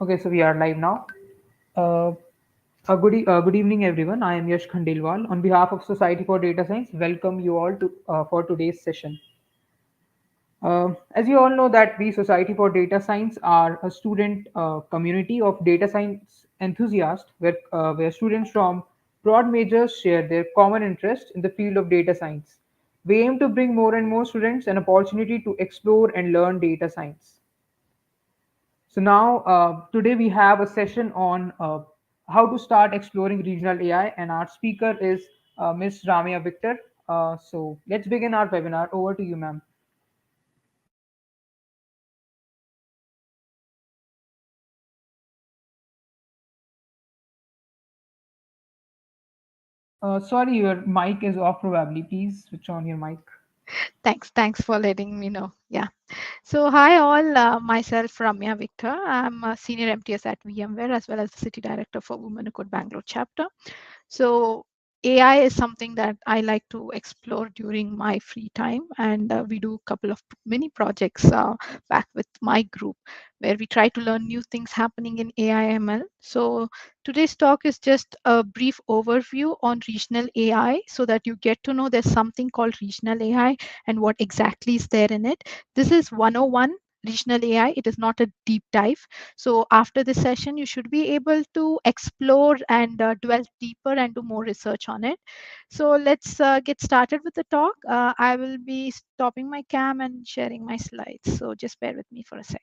Okay, so we are live now. Uh, good evening, everyone. I am Yash Khandelwal. On behalf of Society for Data Science, welcome you all to for today's session. As you all know, that we Society for Data Science are a student community of data science enthusiasts, where students from broad majors share their common interest in the field of data science. We aim to bring more and more students an opportunity to explore and learn data science. So now, today we have a session on how to start exploring regional AI, and our speaker is Ms. Ramya Victor. So let's begin our webinar. Over to you, ma'am. Sorry, your mic is off probably. Please switch on your mic. Thanks for letting me know. Yeah. So hi all, myself Ramya Victor. I'm a senior MTS at VMware as well as the city director for Women Who Code Bangalore chapter. So AI is something that I like to explore during my free time, and we do a couple of mini projects back with my group where we try to learn new things happening in AI ML. So today's talk is just a brief overview on regional AI so that you get to know there's something called regional AI and what exactly is there in it. This is 101 regional AI. It is not a deep dive. So after this session, you should be able to explore and delve deeper and do more research on it. So let's get started with the talk. I will be stopping my cam and sharing my slides. So just bear with me for a sec.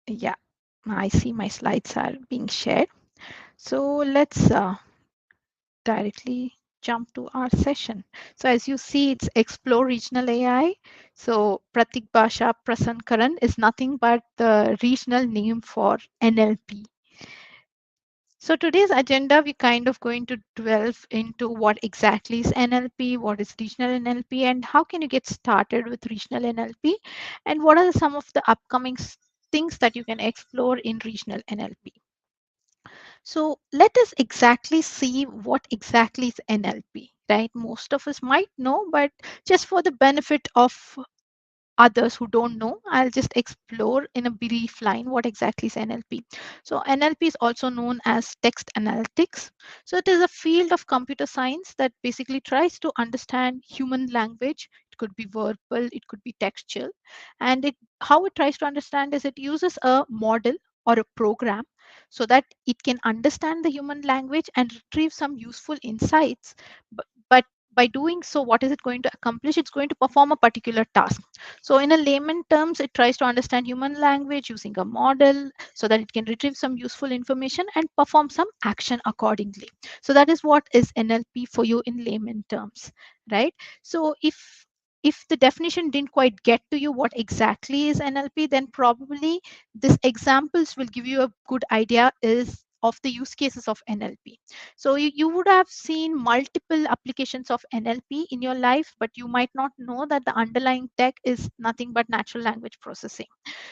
Yeah, I see my slides are being shared. So let's directly jump to our session. So as you see, it's Explore Regional AI. So Pratik Bhasha Prasankaran is nothing but the regional name for NLP. So today's agenda, we're kind of going to delve into what exactly is NLP, what is regional NLP, and how can you get started with regional NLP, and what are some of the upcoming things that you can explore in regional NLP. So let us exactly see what exactly is NLP, right? Most of us might know, but just for the benefit of others who don't know, I'll just explore in a brief line what exactly is NLP. So NLP is also known as text analytics. So it is a field of computer science that basically tries to understand human language. It could be verbal, it could be textual, and it how it tries to understand is it uses a model or a program so that it can understand the human language and retrieve some useful insights. But by doing so, what is it going to accomplish? It's going to perform a particular task. So in a layman terms, it tries to understand human language using a model so that it can retrieve some useful information and perform some action accordingly. So that is what is NLP for you in layman terms, right? So if the definition didn't quite get to you what exactly is NLP, then probably this examples will give you a good idea is of the use cases of NLP. So you would have seen multiple applications of NLP in your life, but you might not know that the underlying tech is nothing but natural language processing.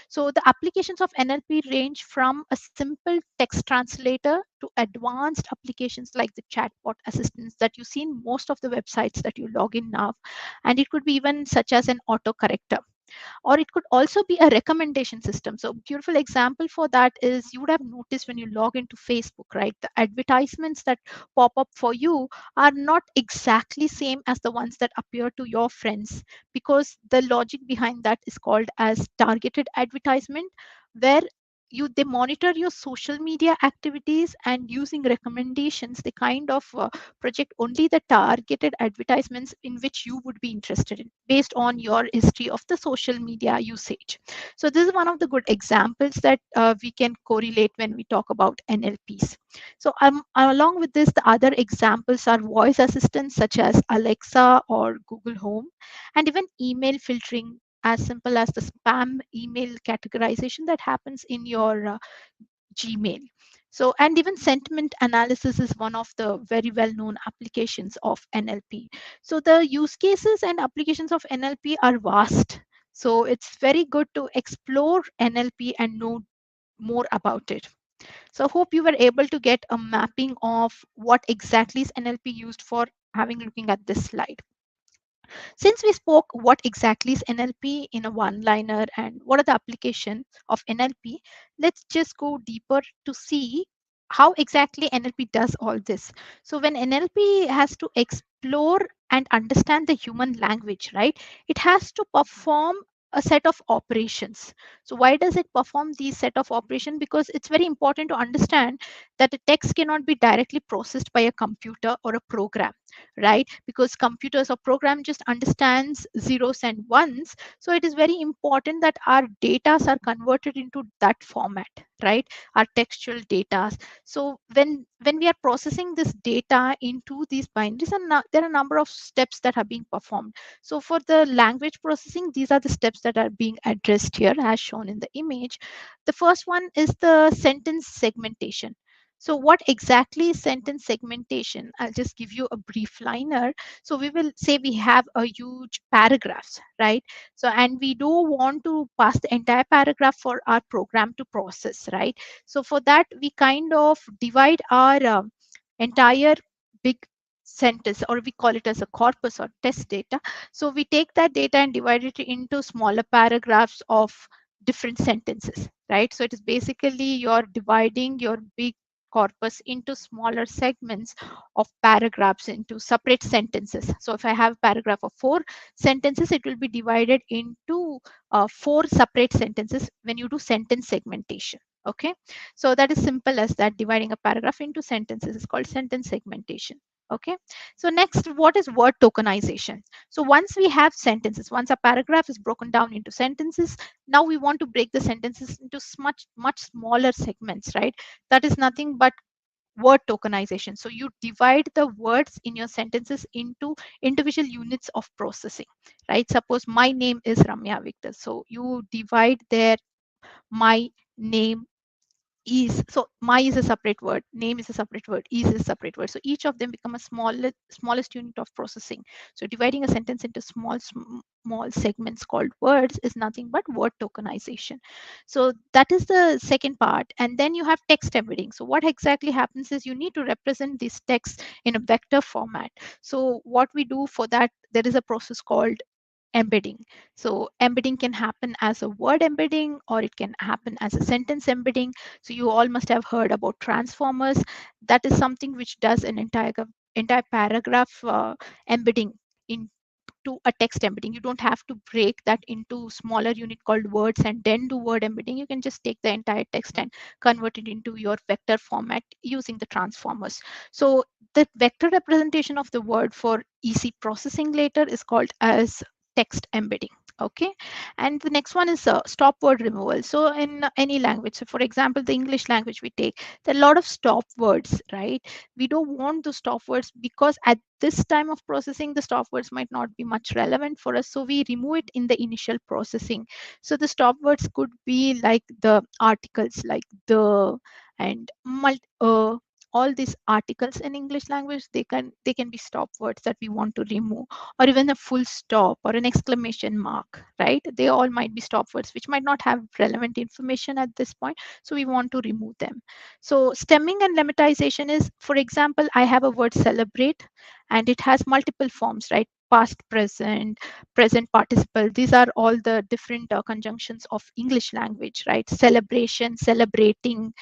So the applications of NLP range from a simple text translator to advanced applications like the chatbot assistants that you see in most of the websites that you log in now. And it could be even such as an autocorrector, or it could also be a recommendation system. So beautiful example for that is you would have noticed when you log into Facebook, right? The advertisements that pop up for you are not exactly same as the ones that appear to your friends, because the logic behind that is called as targeted advertisement, where they monitor your social media activities, and using recommendations they kind of project only the targeted advertisements in which you would be interested in based on your history of the social media usage. So this is one of the good examples that we can correlate when we talk about NLPs. So along with this, the other examples are voice assistants such as Alexa or Google Home, and even email filtering, as simple as the spam email categorization that happens in your Gmail. So, and even sentiment analysis is one of the very well known applications of NLP. So, the use cases and applications of NLP are vast. So, it's very good to explore NLP and know more about it. So, I hope you were able to get a mapping of what exactly is NLP used for, having looking at this slide. Since we spoke what exactly is NLP in a one liner and what are the applications of NLP, let's just go deeper to see how exactly NLP does all this. So when NLP has to explore and understand the human language, right, it has to perform a set of operations. So why does it perform these set of operations? Because it's very important to understand that a text cannot be directly processed by a computer or a program, right? Because computers or program just understands zeros and ones. So it is very important that our data are converted into that format, right? Our textual data. So when we are processing this data into these binaries, and there are a number of steps that are being performed. So for the language processing, these are the steps that are being addressed here as shown in the image. The first one is the sentence segmentation. So what exactly is sentence segmentation? I'll just give you a brief liner. So we will say we have a huge paragraphs, right? So, and we do want to pass the entire paragraph for our program to process, right? So for that, we kind of divide our entire big sentence, or we call it as a corpus or test data. So we take that data and divide it into smaller paragraphs of different sentences, right? So it is basically you're dividing your big corpus into smaller segments of paragraphs into separate sentences. So if I have a paragraph of 4 sentences, it will be divided into 4 separate sentences when you do sentence segmentation. Okay, so that is simple as that. Dividing a paragraph into sentences is called sentence segmentation. Okay, so next, what is word tokenization? So once we have sentences, once a paragraph is broken down into sentences, now we want to break the sentences into much smaller segments, right? That is nothing but word tokenization. So you divide the words in your sentences into individual units of processing, right? Suppose my name is Ramya Victor. So you divide there my name is, so my is a separate word, name is a separate word, is a separate word. So each of them become a smallest unit of processing. So dividing a sentence into small segments called words is nothing but word tokenization. So that is the second part. And then you have text embedding. So what exactly happens is you need to represent this text in a vector format. So what we do for that, there is a process called embedding. So embedding can happen as a word embedding, or it can happen as a sentence embedding. So you all must have heard about transformers. That is something which does an entire paragraph embedding into a text embedding. You don't have to break that into smaller unit called words and then do word embedding. You can just take the entire text and convert it into your vector format using the transformers. So the vector representation of the word for easy processing later is called as text embedding. Okay, and the next one is stop word removal. So in any language, so for example the English language we take, there are a lot of stop words, right? We don't want the stop words because at this time of processing the stop words might not be much relevant for us, so we remove it in the initial processing. So the stop words could be like the articles like the and all these articles in English language, they can be stop words that we want to remove, or even a full stop or an exclamation mark, right? They all might be stop words which might not have relevant information at this point, so we want to remove them. So stemming and lemmatization is, for example, I have a word celebrate and it has multiple forms, right? Past, present participle. These are all the different conjunctions of English language, right? Celebration, celebrating.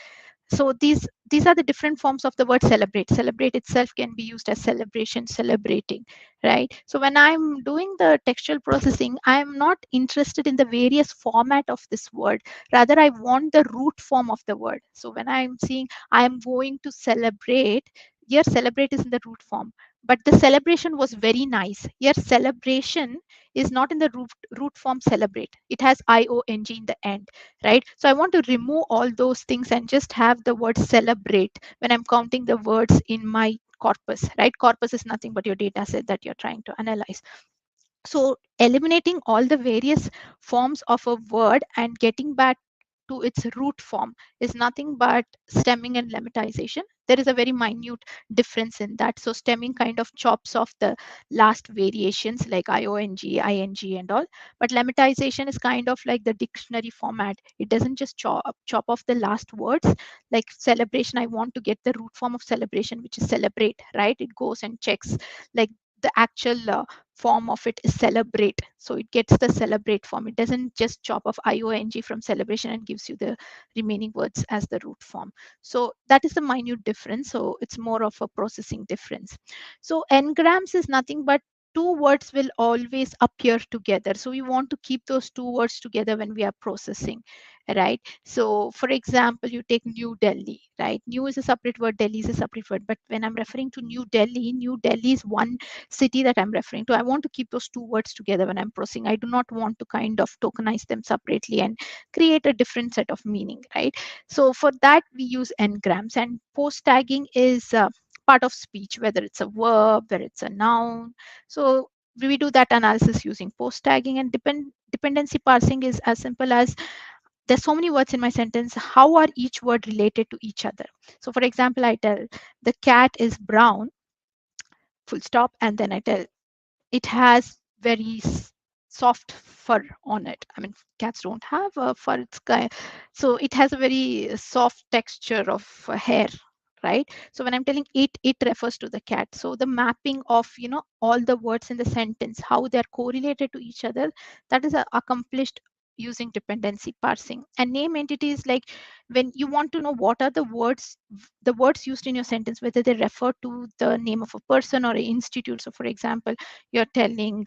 So these are the different forms of the word celebrate. Celebrate itself can be used as celebration, celebrating, right? So when I'm doing the textual processing, I'm not interested in the various format of this word. Rather, I want the root form of the word. So when I'm seeing I'm going to celebrate, here celebrate is in the root form, but the celebration was very nice. Here celebration is not in the root form celebrate. It has iong in the end, right? So I want to remove all those things and just have the word celebrate when I'm counting the words in my corpus, right? Corpus is nothing but your data set that you're trying to analyze. So eliminating all the various forms of a word and getting back to its root form is nothing but stemming and lemmatization. There is a very minute difference in that. So stemming kind of chops off the last variations like iong, ing and all, but lemmatization is kind of like the dictionary format. It doesn't just chop off the last words. Like celebration, I want to get the root form of celebration, which is celebrate, right? It goes and checks like the actual form of it is celebrate, so it gets the celebrate form. It doesn't just chop off iong from celebration and gives you the remaining words as the root form. So that is the minute difference. So it's more of a processing difference. So n-grams is nothing but two words will always appear together. So we want to keep those two words together when we are processing, right? So for example, you take New Delhi, right? New is a separate word, Delhi is a separate word. But when I'm referring to New Delhi is one city that I'm referring to. I want to keep those two words together when I'm processing. I do not want to kind of tokenize them separately and create a different set of meaning, right? So for that, we use n-grams, and post tagging is part of speech, whether it's a verb, whether it's a noun. So we do that analysis using post tagging, and dependency parsing is as simple as there's so many words in my sentence. How are each word related to each other? So for example, I tell the cat is brown, full stop, and then I tell it has very soft fur on it. I mean, cats don't have a fur. So it has a very soft texture of hair, right? So when I'm telling it, it refers to the cat. So the mapping of all the words in the sentence, how they're correlated to each other, that is accomplished using dependency parsing. And name entities, like when you want to know what are the words used in your sentence, whether they refer to the name of a person or an institute. So for example, you're telling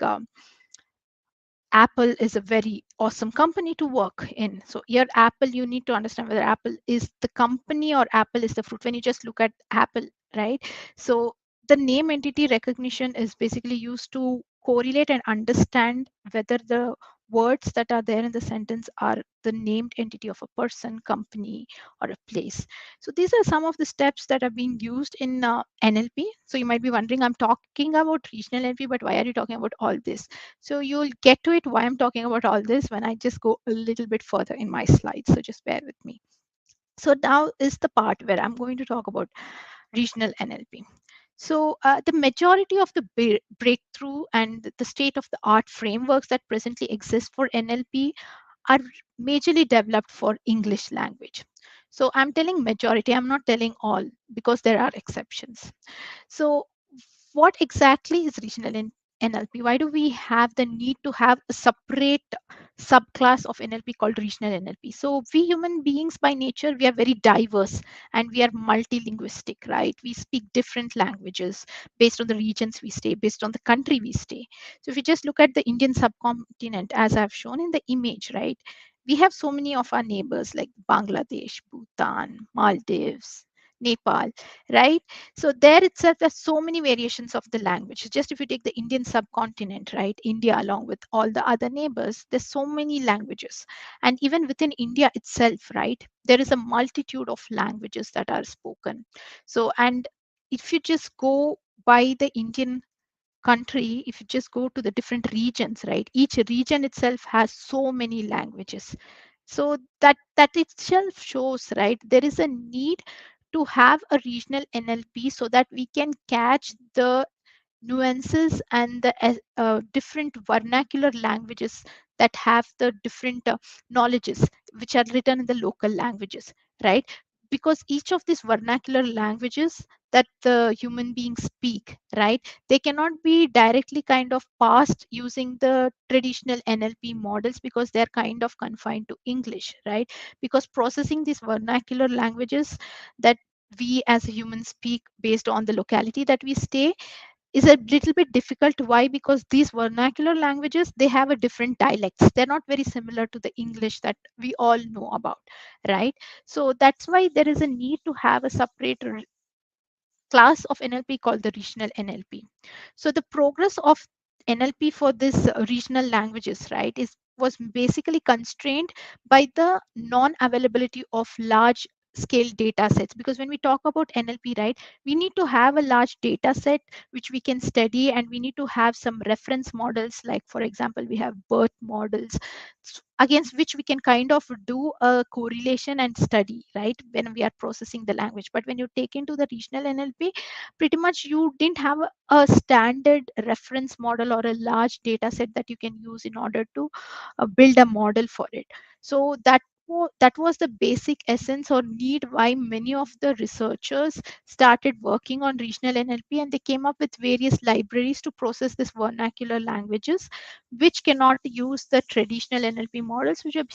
Apple is a very awesome company to work in. So here, Apple, you need to understand whether Apple is the company or Apple is the fruit. When you just look at Apple, right? So the name entity recognition is basically used to correlate and understand whether the words that are there in the sentence are the named entity of a person, company, or a place. So these are some of the steps that are being used in NLP. So you might be wondering, I'm talking about regional NLP, but why are you talking about all this? So you'll get to it why I'm talking about all this when I just go a little bit further in my slides. So just bear with me. So now is the part where I'm going to talk about regional NLP. So the majority of the breakthrough and the state of the art frameworks that presently exist for NLP are majorly developed for English language. So I'm telling majority, I'm not telling all, because there are exceptions. So what exactly is regional NLP? Why do we have the need to have a separate subclass of NLP called regional NLP? So we human beings by nature, we are very diverse and we are multilinguistic, right? We speak different languages based on the regions we stay, based on the country we stay. So if you just look at the Indian subcontinent, as I've shown in the image, right? We have so many of our neighbors like Bangladesh, Bhutan, Maldives, Nepal, right? So there itself, there's so many variations of the language. Just if you take the Indian subcontinent, right, India along with all the other neighbors, there's so many languages. And even within India itself, right, there is a multitude of languages that are spoken. So, and if you just go by the Indian country, if you just go to the different regions, right, each region itself has so many languages. So that itself shows, right, there is a need to have a regional NLP so that we can catch the nuances and the different vernacular languages that have the different knowledges which are written in the local languages, right? Because each of these vernacular languages that the human beings speak, right, they cannot be directly kind of passed using the traditional NLP models because they're kind of confined to English, right? Because processing these vernacular languages that we as humans speak based on the locality that we stay is a little bit difficult. Why? Because these vernacular languages, they have a different dialects. They're not very similar to the English that we all know about, right? So that's why there is a need to have a separate class of NLP called the regional NLP. So the progress of NLP for this regional languages, right, is was basically constrained by the non-availability of large scale data sets, because when we talk about NLP, right, we need to have a large data set which we can study, and we need to have some reference models, like for example we have birth models against which we can kind of do a correlation and study, right, when we are processing the language. But when you take into the regional NLP, pretty much you didn't have a standard reference model or a large data set that you can use in order to build a model for it. So that was the basic essence or need why many of the researchers started working on regional NLP, and they came up with various libraries to process this vernacular languages which cannot use the traditional NLP models, which are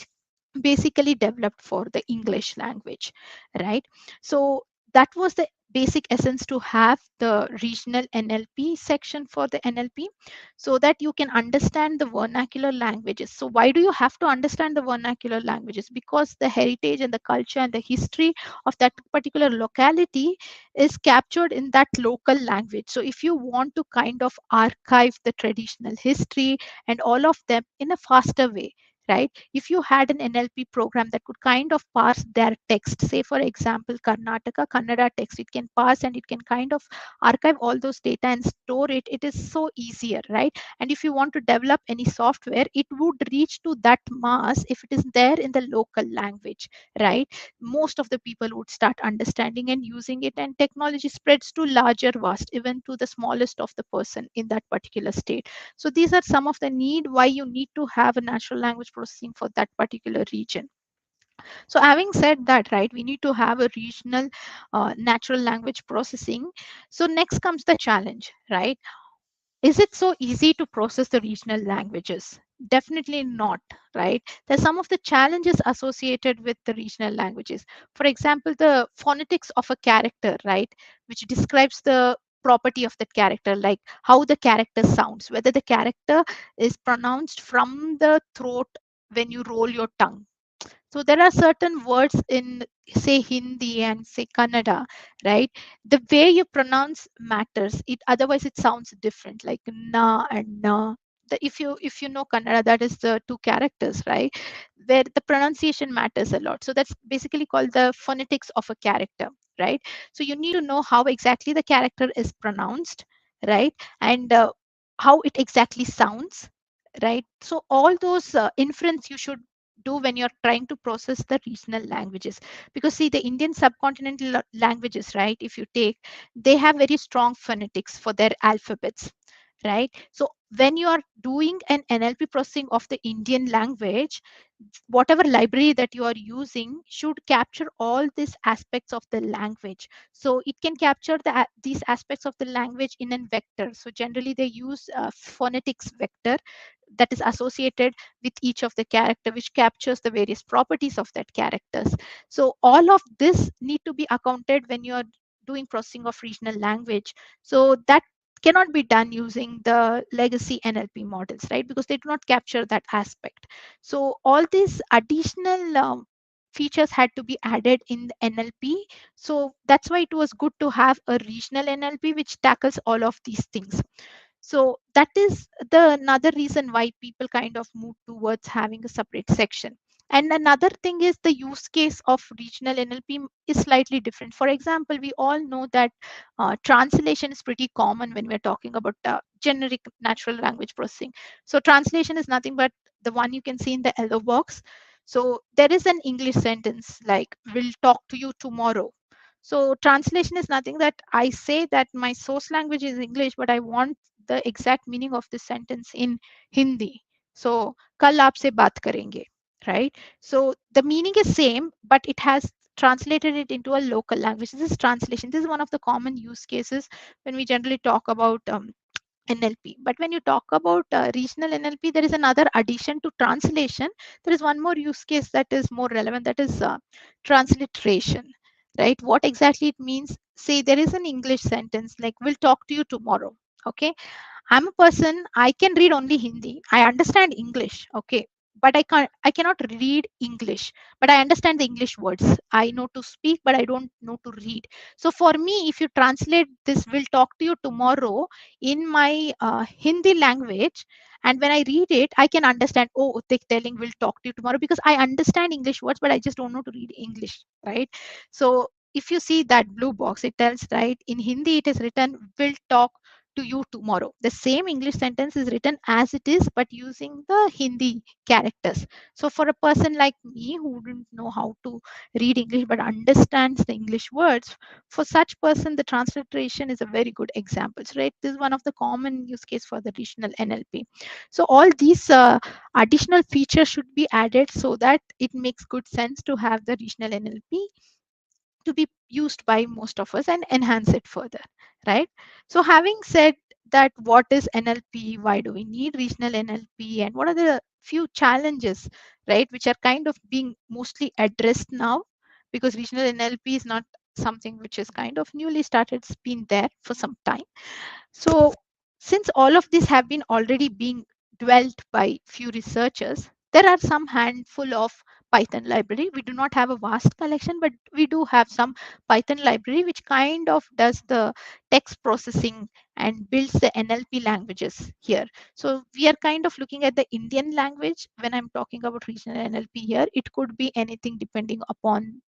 basically developed for the English language, right? So that was the basic essence, to have the regional NLP section for the NLP, so that you can understand the vernacular languages. So why do you have to understand the vernacular languages? Because the heritage and the culture and the history of that particular locality is captured in that local language. So if you want to kind of archive the traditional history and all of them in a faster way, right, if you had an NLP program that could kind of parse their text, say for example Karnataka Kannada text, it can parse and it can kind of archive all those data and store it. It is so easier, right? And if you want to develop any software, it would reach to that mass if it is there in the local language, right? Most of the people would start understanding and using it, and technology spreads to larger vast, even to the smallest of the person in that particular state. So these are some of the need why you need to have a natural language processing for that particular region. So having said that, right, we need to have a regional natural language processing. So next comes the challenge, right? Is it so easy to process the regional languages? Definitely not, right? There's some of the challenges associated with the regional languages. For example, the phonetics of a character, right, which describes the property of that character, like how the character sounds, whether the character is pronounced from the throat when you roll your tongue. So there are certain words in, say, Hindi and say Kannada, right? The way you pronounce matters. It otherwise it sounds different, like na and na. If you know Kannada, that is the two characters, right? Where the pronunciation matters a lot. So that's basically called the phonetics of a character, right? So you need to know how exactly the character is pronounced, right? And how it exactly sounds, right? So all those inference you should do when you're trying to process the regional languages, because see, the Indian subcontinental languages, right, if you take, they have very strong phonetics for their alphabets, right? So when you are doing an NLP processing of the Indian language, whatever library that you are using should capture all these aspects of the language. So it can capture these aspects of the language in a vector. So generally they use phonetics vector that is associated with each of the character, which captures the various properties of that characters. So all of this need to be accounted when you are doing processing of regional language. So that cannot be done using the legacy NLP models, right? Because they do not capture that aspect. So all these additional features had to be added in the NLP. So that's why it was good to have a regional NLP which tackles all of these things. So that is the another reason why people kind of move towards having a separate section. And another thing is the use case of regional NLP is slightly different. For example, we all know that translation is pretty common when we're talking about generic natural language processing. So translation is nothing but the one you can see in the yellow box. So there is an English sentence like, "We'll talk to you tomorrow." So translation is nothing that I say that my source language is English, but I want the exact meaning of this sentence in Hindi. So, kal aapse baat karenge, right? So the meaning is same, but it has translated it into a local language. This is translation. This is one of the common use cases when we generally talk about NLP. But when you talk about regional NLP, there is another addition to translation. There is one more use case that is more relevant, that is transliteration, right? What exactly it means? Say there is an English sentence like, "We'll talk to you tomorrow." Okay. I'm a person, I can read only Hindi. I understand English. Okay. but I cannot read English, but I understand the English words. I know to speak, but I don't know to read. So for me, if you translate this will talk to you tomorrow in my Hindi language, and when I read it, I can understand, oh, they telling will talk to you tomorrow, because I understand English words, but I just don't know to read English, right? So if you see that blue box, it tells, right, in Hindi it is written will talk to you tomorrow. The same English sentence is written as it is, but using the Hindi characters. So for a person like me who wouldn't know how to read English but understands the English words, for such person the transliteration is a very good example. So, right, this is one of the common use case for the regional NLP. So all these additional features should be added so that it makes good sense to have the regional NLP to be used by most of us and enhance it further, right? So having said that, what is NLP, why do we need regional NLP, and what are the few challenges, right, which are kind of being mostly addressed now, because regional NLP is not something which is kind of newly started, it's been there for some time. So since all of these have been already being dwelt by few researchers, there are some handful of Python library. We do not have a vast collection, but we do have some Python library which kind of does the text processing and builds the NLP languages here. So we are kind of looking at the Indian language when I'm talking about regional NLP here. It could be anything depending upon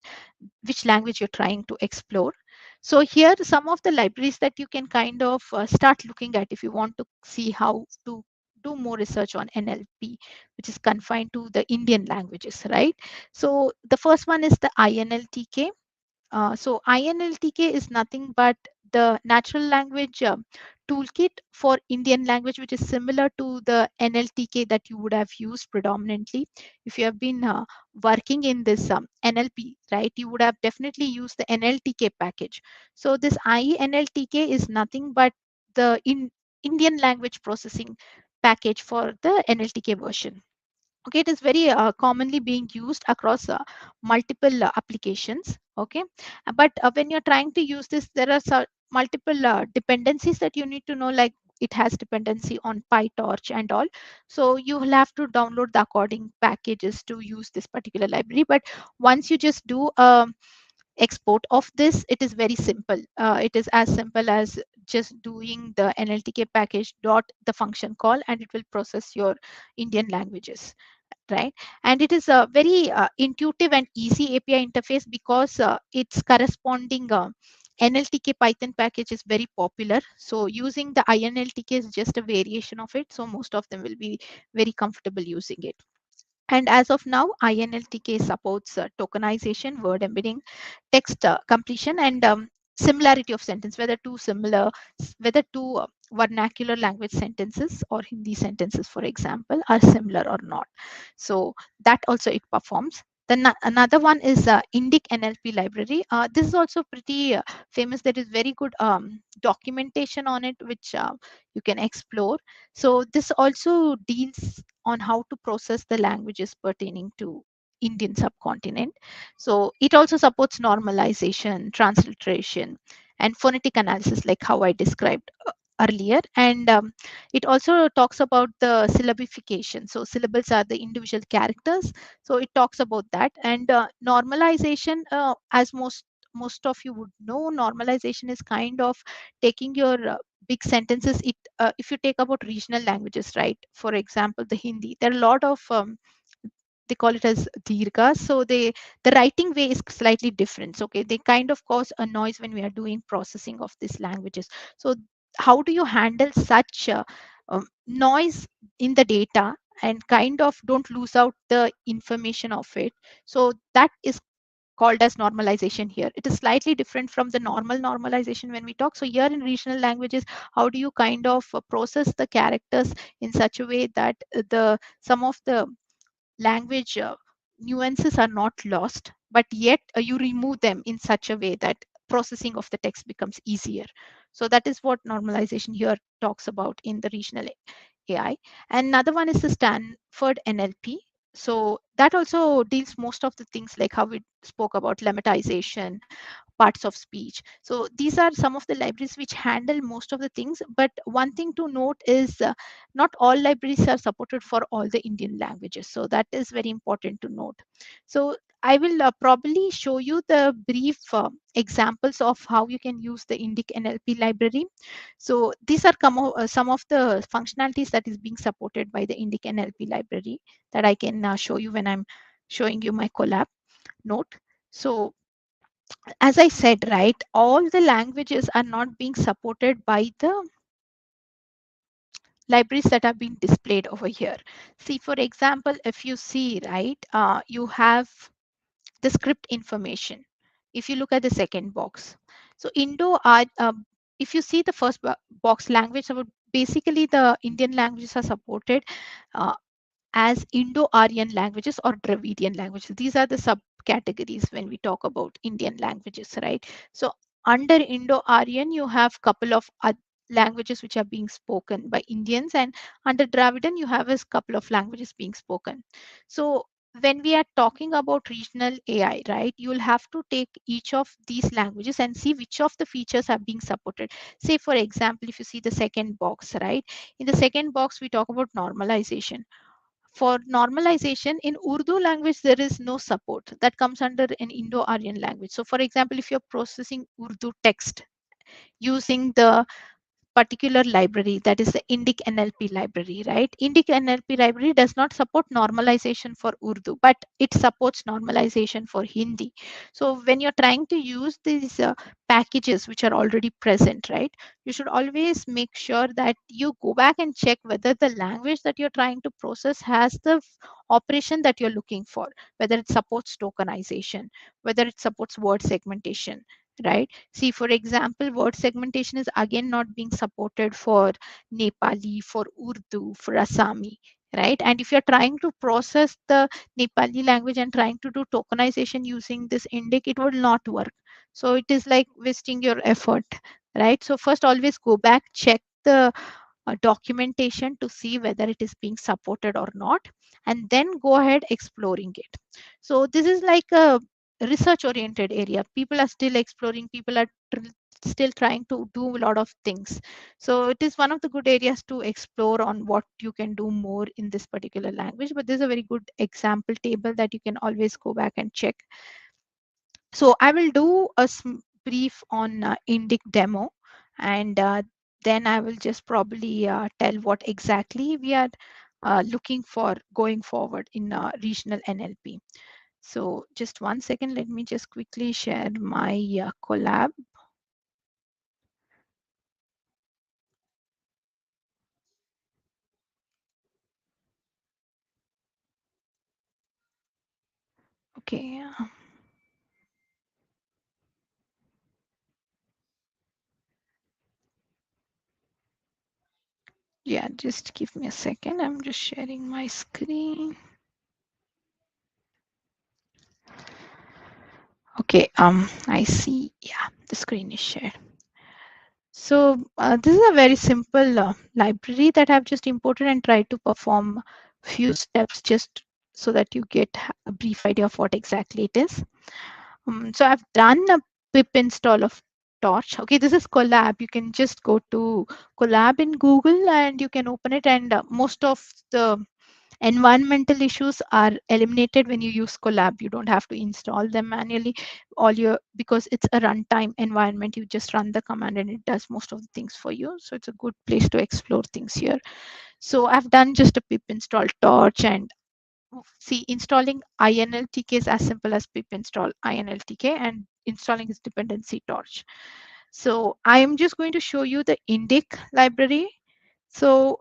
which language you're trying to explore. So here some of the libraries that you can kind of start looking at if you want to see how to do more research on NLP, which is confined to the Indian languages, right? So the first one is the INLTK. So INLTK is nothing but the natural language toolkit for Indian language, which is similar to the NLTK that you would have used predominantly. If you have been working in this NLP, right, you would have definitely used the NLTK package. So this INLTK is nothing but the Indian language processing package for the NLTK version. Okay, it is very commonly being used across multiple applications. Okay. But when you're trying to use this, there are multiple dependencies that you need to know, like it has dependency on PyTorch and all. So you will have to download the according packages to use this particular library. But once you just do export of this, it is very simple. It is as simple as just doing the NLTK package dot the function call, and it will process your Indian languages, right? And it is a very intuitive and easy API interface, because its corresponding NLTK Python package is very popular. So using the INLTK is just a variation of it. So most of them will be very comfortable using it. And as of now, INLTK supports tokenization, word embedding, text completion, and similarity of sentence, whether two vernacular language sentences or Hindi sentences, for example, are similar or not. So that also it performs. Then another one is Indic NLP library. This is also pretty famous. There is very good documentation on it, which you can explore. So this also deals on how to process the languages pertaining to Indian subcontinent. So it also supports normalization, transliteration, and phonetic analysis, like how I described earlier. And it also talks about the syllabification. So syllables are the individual characters. So it talks about that. And normalization, as most of you would know, normalization is kind of taking your big sentences. It if you take about regional languages, right, for example the Hindi, there are a lot of they call it as dirghas. So the writing way is slightly different. So, okay, they kind of cause a noise when we are doing processing of these languages. So how do you handle such noise in the data and kind of don't lose out the information of it? So that is called as normalization here. It is slightly different from the normal normalization when we talk. So here in regional languages, how do you kind of process the characters in such a way that the some of the language nuances are not lost, but yet you remove them in such a way that processing of the text becomes easier. So that is what normalization here talks about in the regional AI. And another one is the Stanford NLP. So that also deals most of the things like how we spoke about lemmatization, parts of speech. So these are some of the libraries which handle most of the things. But one thing to note is not all libraries are supported for all the Indian languages. So that is very important to note. So I will probably show you the brief examples of how you can use the Indic NLP library. So these are some of the functionalities that is being supported by the Indic NLP library that I can show you when I'm showing you my collab note. So as I said, right, all the languages are not being supported by the libraries that are being displayed over here. See, for example, if you see, right, you have the script information. If you look at the second box, so if you see the first box language, so basically the Indian languages are supported uh, as Indo-Aryan languages or Dravidian languages. These are the subcategories when we talk about Indian languages, right? So under Indo-Aryan, you have couple of languages which are being spoken by Indians, and under Dravidian, you have a couple of languages being spoken. So when we are talking about regional AI, right, you'll have to take each of these languages and see which of the features are being supported. Say, for example, if you see the second box, right, in the second box, we talk about normalization. For normalization in Urdu language, there is no support that comes under an Indo-Aryan language. So for example, if you're processing Urdu text using the particular library, that is the Indic NLP library, right? Indic NLP library does not support normalization for Urdu, but it supports normalization for Hindi. So when you're trying to use these packages which are already present, right, you should always make sure that you go back and check whether the language that you're trying to process has the operation that you're looking for, whether it supports tokenization, whether it supports word segmentation, right? See, for example, word segmentation is again not being supported for Nepali, for Urdu, for Assami, right? And if you're trying to process the Nepali language and trying to do tokenization using this Indic, it will not work. So it is like wasting your effort, right? So first, always go back, check the documentation to see whether it is being supported or not, and then go ahead exploring it. So this is like a research oriented area. People are still exploring, people are still trying to do a lot of things. So it is one of the good areas to explore on what you can do more in this particular language. But this is a very good example table that you can always go back and check. So I will do a brief on Indic demo, and then I will just probably tell what exactly we are looking for going forward in regional NLP. So just one second, let me just quickly share my collab. Okay. Yeah, just give me a second. I'm just sharing my screen. Okay, I see. Yeah, the screen is shared. So this is a very simple library that I've just imported and tried to perform few steps just so that you get a brief idea of what exactly it is. So I've done a pip install of Torch. Okay, this is Collab. You can just go to Collab in Google and you can open it, and most of the environmental issues are eliminated when you use Collab. You don't have to install them manually. Because it's a runtime environment, you just run the command and it does most of the things for you. So it's a good place to explore things here. So I've done just a pip install Torch, and see, installing inltk is as simple as pip install inltk, and installing its dependency Torch. So I am just going to show you the Indic library. So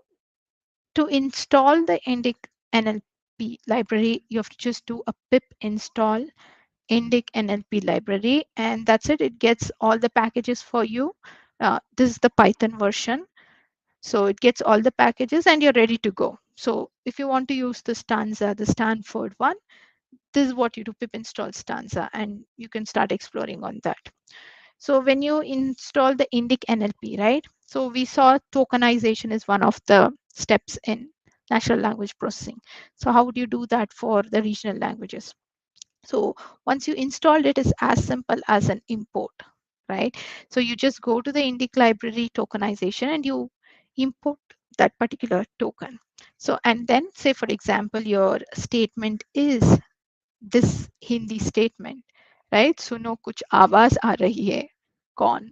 to install the Indic NLP library, you have to just do a pip install Indic NLP library, and that's it. It gets all the packages for you. This is the Python version. So it gets all the packages and you're ready to go. So if you want to use the Stanza, the Stanford one, this is what you do: pip install Stanza, and you can start exploring on that. So when you install the Indic NLP, right? So we saw tokenization is one of the steps in natural language processing. So how would you do that for the regional languages? So once you installed it, is as simple as an import, right? So you just go to the Indic library tokenization and you import that particular token. So, and then say, for example, your statement is this Hindi statement, right? सुनो कुछ आवाज आ रही है, कौन?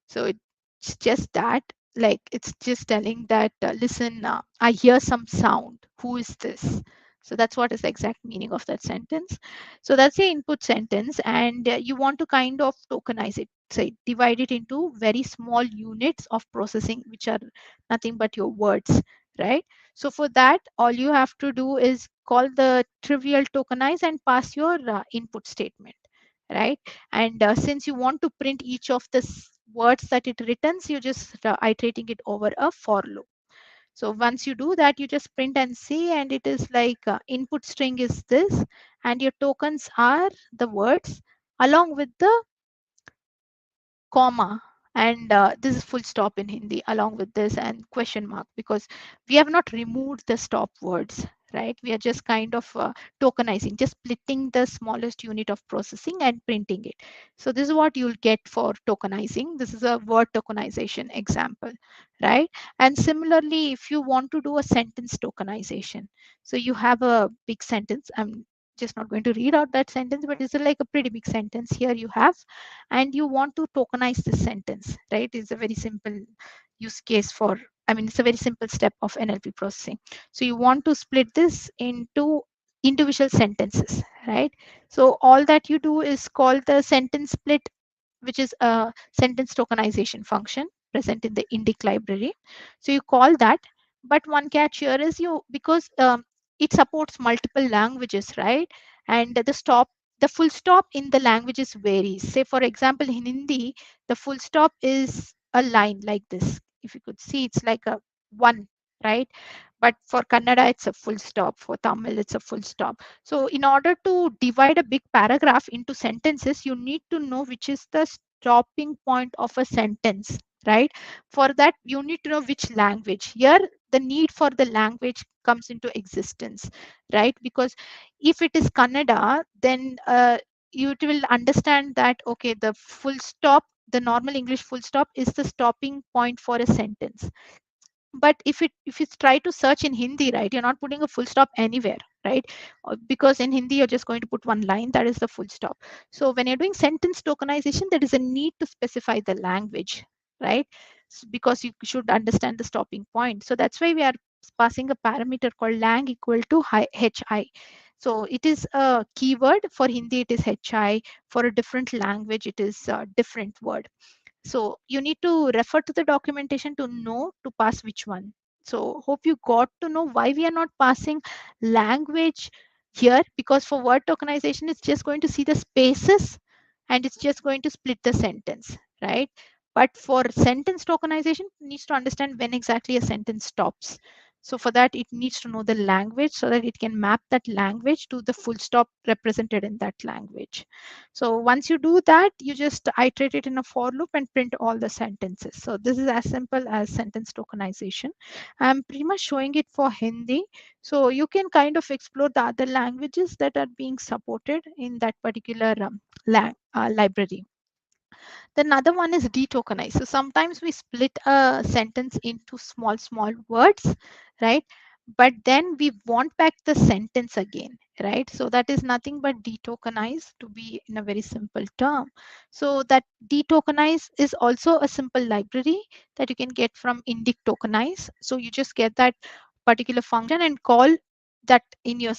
So it's just that, like it's just telling that listen, I hear some sound. Who is this? So that's what is the exact meaning of that sentence. So that's the input sentence, and you want to kind of tokenize it. Say divide it into very small units of processing, which are nothing but your words, right? So for that, all you have to do is call the trivial tokenize and pass your input statement, right? And since you want to print each of the words that it returns, you just iterating it over a for loop. So once you do that, you just print and see, and it is like input string is this, and your tokens are the words along with the comma, and this is full stop in Hindi along with this and question mark, because we have not removed the stop words, right? We are just kind of tokenizing, just splitting the smallest unit of processing and printing it. So this is what you'll get for tokenizing. This is a word tokenization example, right? And similarly, if you want to do a sentence tokenization, so you have a big sentence. I'm just not going to read out that sentence, but it's like a pretty big sentence. Here you have, and you want to tokenize this sentence, right? It's a very simple use case for, I mean, it's a very simple step of NLP processing. So you want to split this into individual sentences, right? So all that you do is call the sentence split, which is a sentence tokenization function present in the Indic library. So you call that, but one catch here is you, because it supports multiple languages, right? And the full stop in the languages varies. Say, for example, in Hindi, the full stop is a line like this. If you could see, it's like a one, right? But for Kannada, it's a full stop. For Tamil, it's a full stop. So in order to divide a big paragraph into sentences, you need to know which is the stopping point of a sentence, right? For that, you need to know which language. Here, the need for the language comes into existence, right? Because if it is Kannada, then you will understand that, okay, the full stop, the normal English full stop is the stopping point for a sentence. But if you try to search in Hindi, right, you're not putting a full stop anywhere, right? Because in Hindi you're just going to put one line, that is the full stop. So when you're doing sentence tokenization, there is a need to specify the language, right? Because you should understand the stopping point. So that's why we are passing a parameter called lang equal to hi. So it is a keyword. For Hindi it is hi, for a different language it is a different word. So you need to refer to the documentation to know to pass which one. So hope you got to know why we are not passing language here, because for word tokenization, it's just going to see the spaces and it's just going to split the sentence, right? But for sentence tokenization, it needs to understand when exactly a sentence stops. So for that, it needs to know the language so that it can map that language to the full stop represented in that language. So once you do that, you just iterate it in a for loop and print all the sentences. So this is as simple as sentence tokenization. I'm pretty much showing it for Hindi. So you can kind of explore the other languages that are being supported in that particular library. The another one is detokenize. So sometimes we split a sentence into small words, right? But then we want back the sentence again, right? So that is nothing but detokenize, to be in a very simple term. So that detokenize is also a simple library that you can get from Indic tokenize. So you just get that particular function and call that in your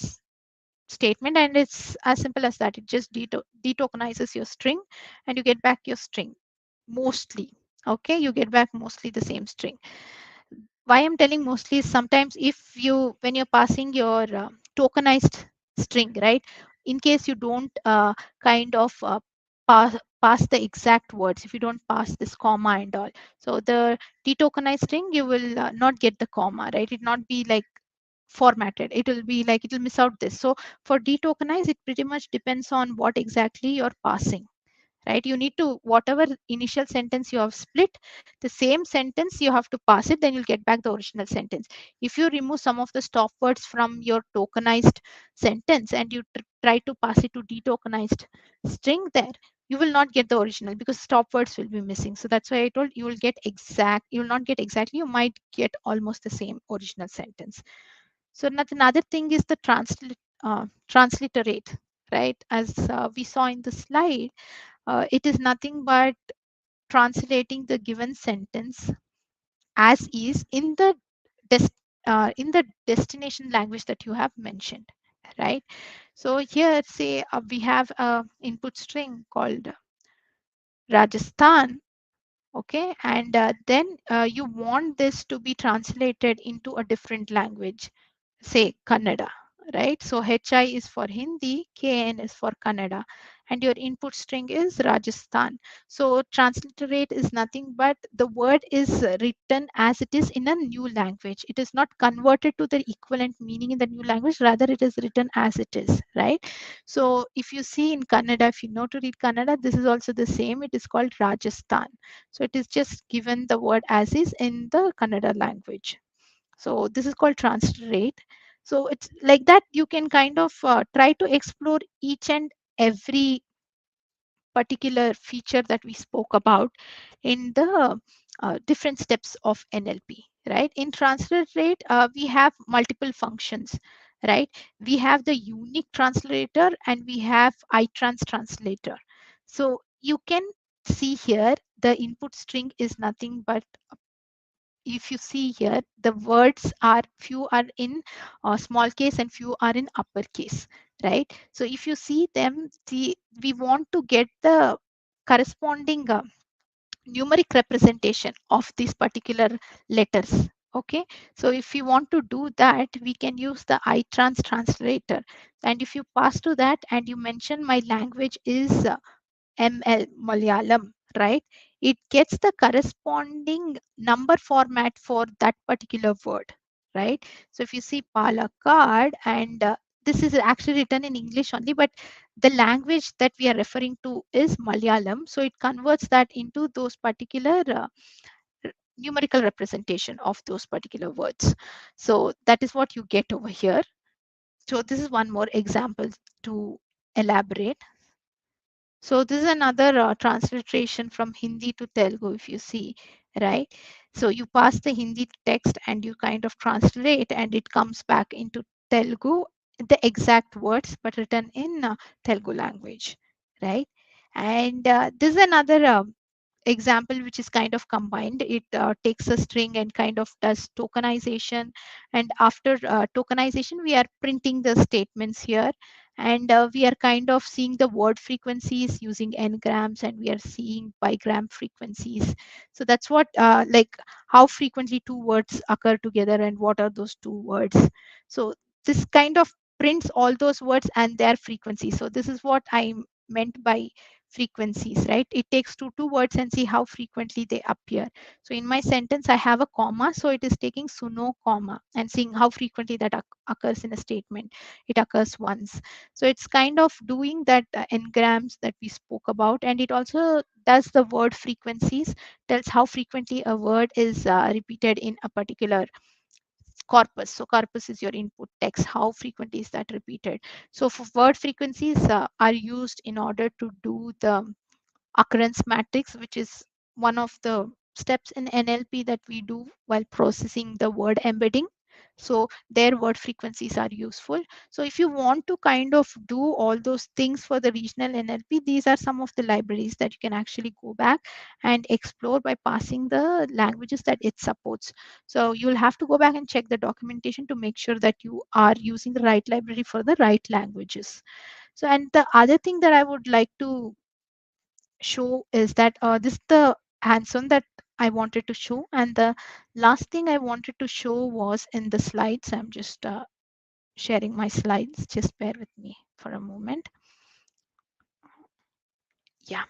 statement, and it's as simple as that. It just detokenizes your string and you get back your string mostly. Okay, you get back mostly the same string. Why I'm telling mostly is sometimes if you, when you're passing your tokenized string, right, in case you don't kind of pass the exact words, if you don't pass this comma and all, so the detokenized string, you will not get the comma, right? It not be like formatted, it will be like it will miss out this. So for detokenize, it pretty much depends on what exactly you're passing, right? You need to, whatever initial sentence you have split, the same sentence you have to pass it, then you'll get back the original sentence. If you remove some of the stop words from your tokenized sentence and you try to pass it to detokenized string there, you will not get the original because stop words will be missing. So that's why I told you will get exact, you will not get exactly, you might get almost the same original sentence. So another thing is the transliterate, right? As we saw in the slide, it is nothing but translating the given sentence as is in the des- in the destination language that you have mentioned, right? So here, say we have a input string called Rajasthan, okay, and then you want this to be translated into a different language, say Kannada, right? So HI is for Hindi, KN is for Kannada, and your input string is Rajasthan. So transliterate is nothing but the word is written as it is in a new language. It is not converted to the equivalent meaning in the new language, rather it is written as it is, right? So if you see in Kannada, if you know to read Kannada, this is also the same. It is called Rajasthan. So it is just given the word as is in the Kannada language. So this is called transliterate. So it's like that you can kind of try to explore each and every particular feature that we spoke about in the different steps of NLP, right? In transliterate, we have multiple functions, right? We have the unique translator and we have itrans translator. So you can see here the input string is nothing but, if you see here, the words are few are in small case and few are in uppercase, right? So if you see them, see, we want to get the corresponding numeric representation of these particular letters. Okay, so if you want to do that, we can use the itrans translator, and if you pass to that and you mention my language is ML Malayalam, right? It gets the corresponding number format for that particular word, right? So if you see Palakkad, and this is actually written in English only, but the language that we are referring to is Malayalam. So it converts that into those particular numerical representation of those particular words. So that is what you get over here. So this is one more example to elaborate. So this is another transliteration from Hindi to Telugu, if you see, right? So you pass the Hindi text and you kind of translate, and it comes back into Telugu, the exact words, but written in Telugu language, right? And this is another example which is kind of combined. It takes a string and kind of does tokenization, and after tokenization we are printing the statements here, and we are kind of seeing the word frequencies using n-grams, and we are seeing bigram frequencies. So that's what like how frequently two words occur together and what are those two words. So this kind of prints all those words and their frequencies. So this is what I meant by frequencies, right? It takes two words and see how frequently they appear. So in my sentence, I have a comma, so it is taking suno comma and seeing how frequently that occurs in a statement. It occurs once. So it's kind of doing that n-grams that we spoke about, and it also does the word frequencies, tells how frequently a word is repeated in a particular corpus. So corpus is your input text. How frequently is that repeated? So for word frequencies are used in order to do the occurrence matrix, which is one of the steps in NLP that we do while processing the word embedding. So their word frequencies are useful. So if you want to kind of do all those things for the regional NLP, these are some of the libraries that you can actually go back and explore by passing the languages that it supports. So you'll have to go back and check the documentation to make sure that you are using the right library for the right languages. So, and the other thing that I would like to show is that this is the hands-on that I wanted to show, and the last thing I wanted to show was in the slides. I'm just sharing my slides. Just bear with me for a moment. Yeah.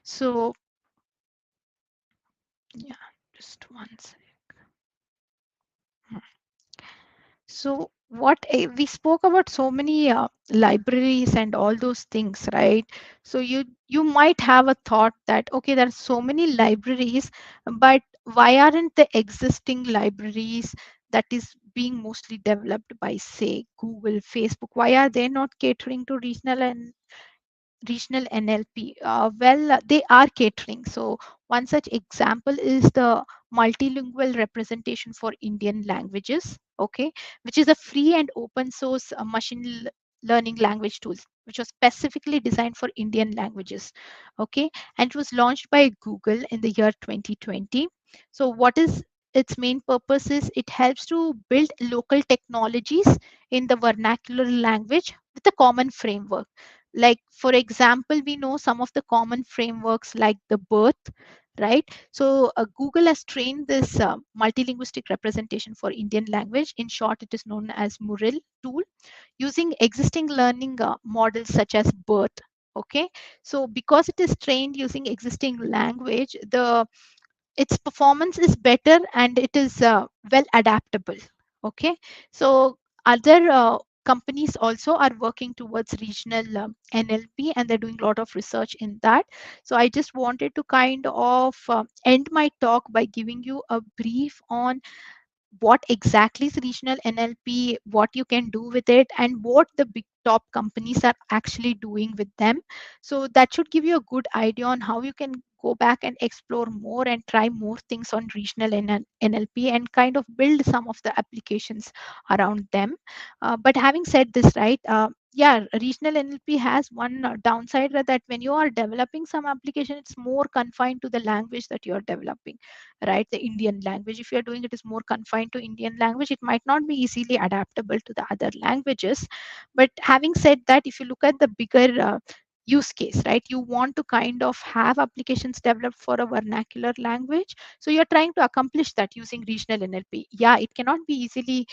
So yeah, just one sec. So what we spoke about so many libraries and all those things, right? So you might have a thought that okay, there are so many libraries, but why aren't the existing libraries that is being mostly developed by, say, Google, Facebook. Why are they not catering to regional NLP? They are catering. So one such example is the multilingual representation for Indian languages, okay, which is a free and open source learning language tool, which was specifically designed for Indian languages, okay, and it was launched by Google in the year 2020. So what is its main purpose is it helps to build local technologies in the vernacular language with a common framework. Like for example, we know some of the common frameworks like the birth, right? So Google has trained this multilinguistic representation for Indian language. In short, it is known as Muril tool, using existing learning models such as birth, okay. So because it is trained using existing language, the its performance is better and it is well adaptable, okay. So other companies also are working towards regional NLP, and they're doing a lot of research in that. So I just wanted to kind of end my talk by giving you a brief on what exactly is regional NLP, what you can do with it, and what the big top companies are actually doing with them. So that should give you a good idea on how you can go back and explore more and try more things on regional NLP and kind of build some of the applications around them. But having said this, right? Yeah, regional NLP has one downside, that when you are developing some application, it's more confined to the language that you are developing, right? The Indian language, if you're doing it is more confined to Indian language, it might not be easily adaptable to the other languages. But having said that, if you look at the bigger use case, right, you want to kind of have applications developed for a vernacular language, so you're trying to accomplish that using regional NLP. Yeah, it cannot be easily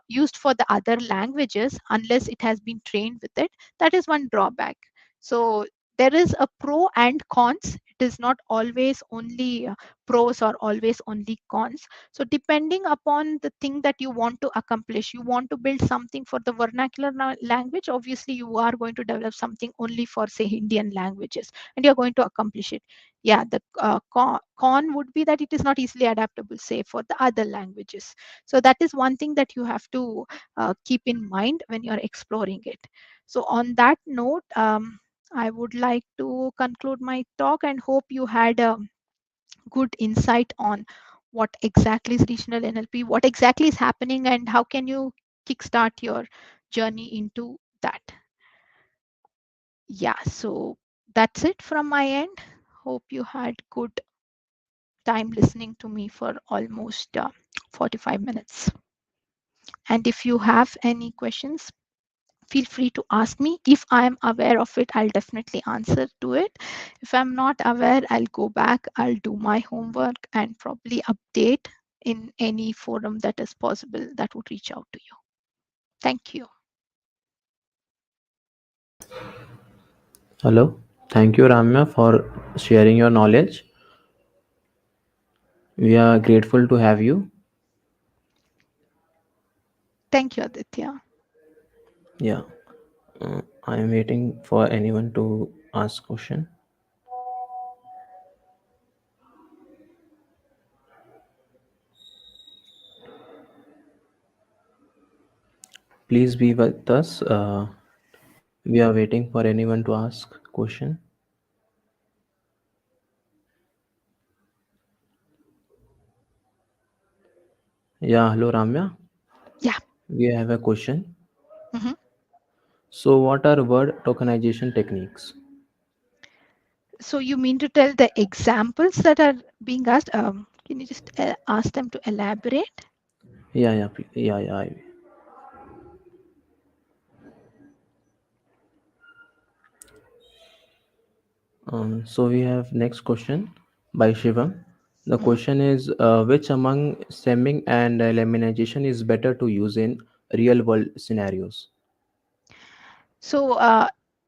used for the other languages unless it has been trained with it. That is one drawback. So there is a pro and cons. It is not always only pros or always only cons. So depending upon the thing that you want to accomplish, you want to build something for the vernacular language, obviously you are going to develop something only for, say, Indian languages, and you're going to accomplish it. Yeah, the con would be that it is not easily adaptable, say, for the other languages. So that is one thing that you have to keep in mind when you're exploring it. So on that note, I would like to conclude my talk and hope you had a good insight on what exactly is regional NLP, what exactly is happening, and how can you kickstart your journey into that. Yeah, so that's it from my end. Hope you had good time listening to me for almost 45 minutes. And if you have any questions, feel free to ask me. If I am aware of it, I'll definitely answer to it. If I'm not aware, I'll go back, I'll do my homework and probably update in any forum that is possible that would reach out to you. Thank you. Hello. Thank you, Ramya, for sharing your knowledge. We are grateful to have you. Thank you, Aditya. Yeah. I am waiting for anyone to ask question. Please be with us. We are waiting for anyone to ask question. Yeah. Hello, Ramya. Yeah. We have a question. Mhm. So, what are word tokenization techniques? So you mean to tell the examples that are being asked? Can you just ask them to elaborate? Yeah, yeah, yeah, yeah. So we have next question by Shivam. The Mhm. question is, which among stemming and lamination is better to use in real world scenarios? So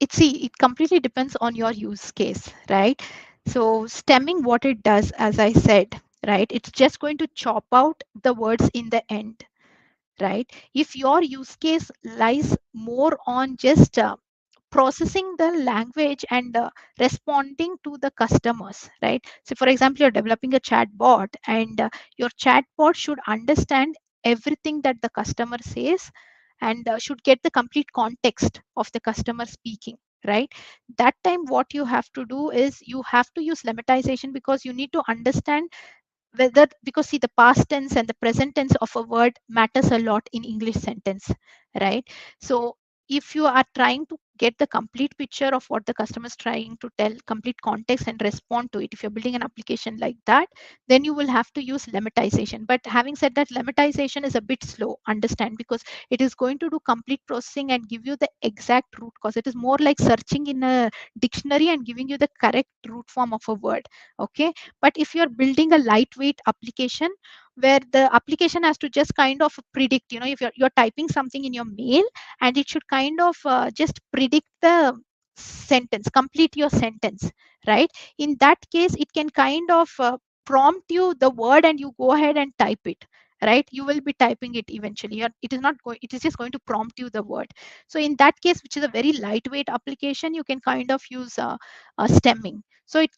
it completely depends on your use case, right? So stemming, what it does, as I said, right, it's just going to chop out the words in the end, right? If your use case lies more on just processing the language and responding to the customers, right? So for example, you're developing a chat bot, and your chat bot should understand everything that the customer says, and should get the complete context of the customer speaking, right? That time what you have to do is you have to use lemmatization, because you need to understand whether, because see, the past tense and the present tense of a word matters a lot in English sentence, right? So if you are trying to get the complete picture of what the customer is trying to tell, complete context, and respond to it, if you're building an application like that, then you will have to use lemmatization. But having said that, lemmatization is a bit slow, understand, because it is going to do complete processing and give you the exact root cause. It is more like searching in a dictionary and giving you the correct root form of a word. Okay. But if you're building a lightweight application where the application has to just kind of predict, if you're typing something in your mail, and it should kind of just predict the sentence, complete your sentence, right? In that case, it can kind of prompt you the word, and you go ahead and type it, right? You will be typing it eventually. It is not going, it is just going to prompt you the word. So in that case, which is a very lightweight application, you can kind of use stemming. So it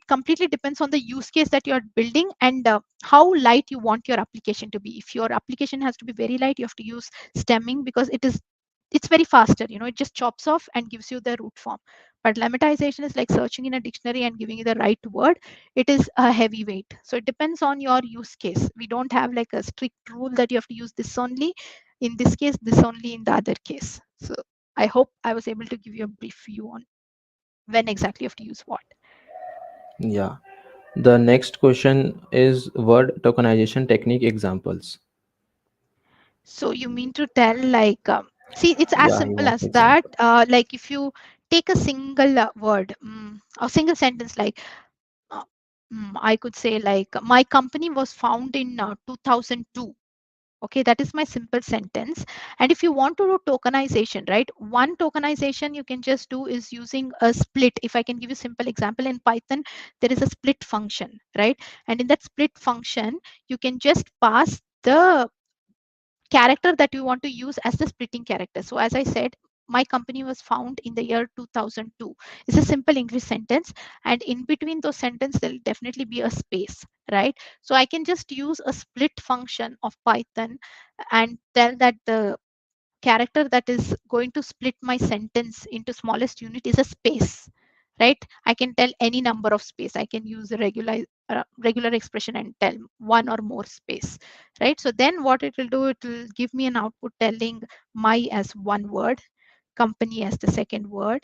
completely depends on the use case that you're building, and how light you want your application to be. If your application has to be very light, you have to use stemming, because it's very faster, it just chops off and gives you the root form. But lemmatization is like searching in a dictionary and giving you the right word. It is a heavyweight, so it depends on your use case. We don't have like a strict rule that you have to use this only in this case, this only in the other case. So I hope I was able to give you a brief view on when exactly you have to use what. Yeah. The next question is word tokenization technique examples. So you mean to tell like, see, it's as Yeah, he simple wants as that. example. Like if you take a single word, a single sentence, like uh, I could say like, my company was found in 2002. Okay, that is my simple sentence. And if you want to do tokenization, right, one tokenization you can just do is using a split. If I can give you a simple example, in Python, there is a split function, right? And in that split function, you can just pass the character that you want to use as the splitting character. So as I said, my company was found in the year 2002. It's a simple English sentence, and in between those sentences there'll definitely be a space, right? So I can just use a split function of Python and tell that the character that is going to split my sentence into smallest unit is a space, right? I can tell any number of space. I can use a regular expression and tell one or more space, right? So then what it will do, it will give me an output telling my as one word, company as the second word,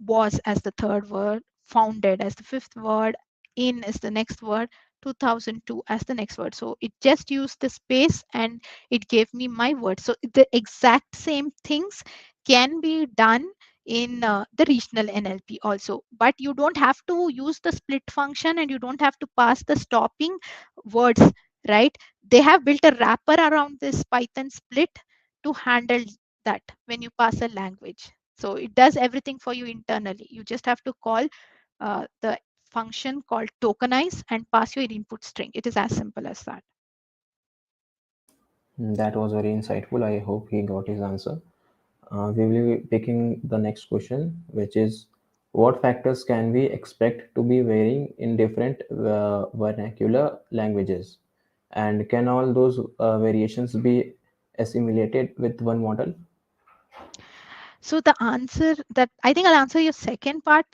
was as the third word, founded as the fifth word, in is the next word, 2002 as the next word. So it just used the space and it gave me my word. So the exact same things can be done in the regional NLP also, but you don't have to use the split function and you don't have to pass the stopping words, right? They have built a wrapper around this Python split to handle that when you pass a language. So it does everything for you internally. You just have to call the function called tokenize and pass your input string. It is as simple as that. That was very insightful. I hope he got his answer. We will be picking the next question, which is what factors can we expect to be varying in different vernacular languages? And can all those variations be assimilated with one model? So the answer that I think I'll answer your second part